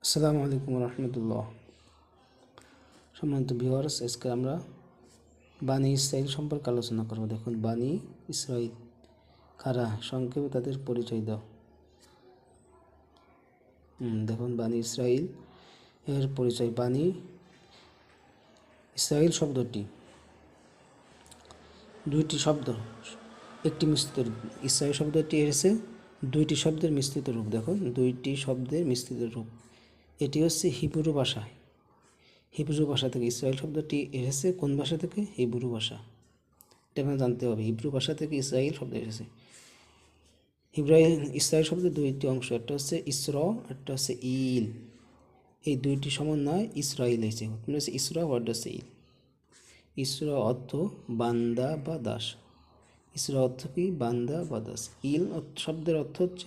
আসসালামু আলাইকুম রহমতুল্লাহ। সম্মানিত ভিউয়ার্স, আজকে আমরা বানি ইসরাইল সম্পর্কে আলোচনা করব। দেখুন, বানি ইসরাইল কারা, সংক্ষেপে তাদের পরিচয় দাও। দেখুন, বানি ইসরাইল এর পরিচয়। বানি ইসরাইল শব্দটি দুইটি শব্দ, একটি মিশ্রিত রূপ। ইসরাইল শব্দটি এসেছে দুইটি শব্দের মিশ্রিত রূপ। দেখুন, দুইটি শব্দের মিশ্রিত রূপ। এটি হচ্ছে হিব্রু ভাষা। হিব্রু ভাষা থেকে ইসরাইল শব্দটি এসেছে। কোন ভাষা থেকে? হিব্রু ভাষা। এটা আপনার জানতে হবে। হিব্রু ভাষা থেকে ইসরাইল শব্দ এসেছে। ইসরাইল শব্দের দুইটি অংশ, একটা হচ্ছে ইসর, একটা হচ্ছে ইল। এই দুইটি সমন্বয় ইসরাইল হয়েছে। হচ্ছে ইসরা, ওয়ার্ড হচ্ছে ইল। ইসরা অর্থ বান্দা বা দাস। ইসরা অর্থ কি? বান্দা বা দাস। ইল শব্দের অর্থ হচ্ছে